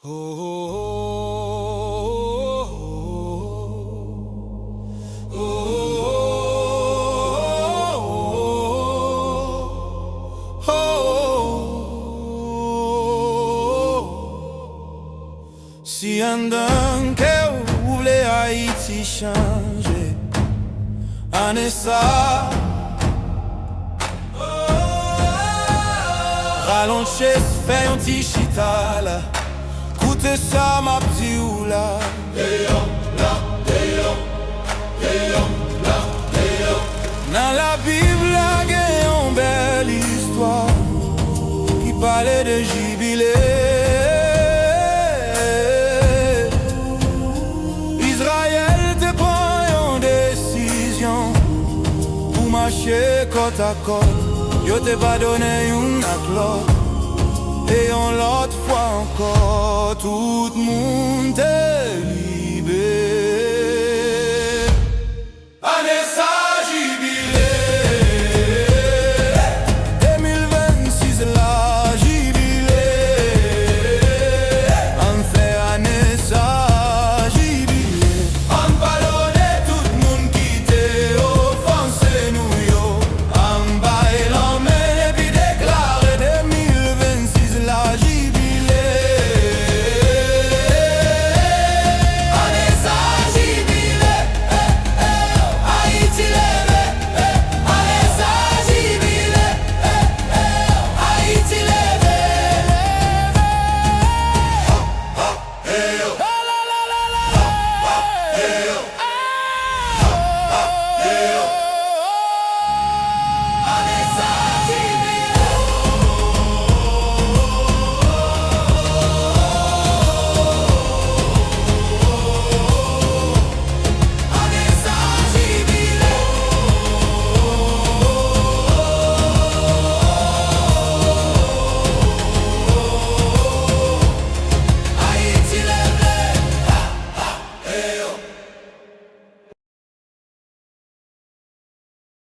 Oh, oh, oh, oh, oh. Si un d'un que ou vle Haïti changer, ane sa ralonche fait un petit chita là. Koute sa ma pti ou la. Deyon la, deyon, deyon la, deyon. Nan la Bible la gen yon belle histoire qui parlait de jubilé. Israël te prend une décision pour marcher côte à côte. Yo te pas donné une à l'autre. Et on l'autre fois encore, tout le monde est lié.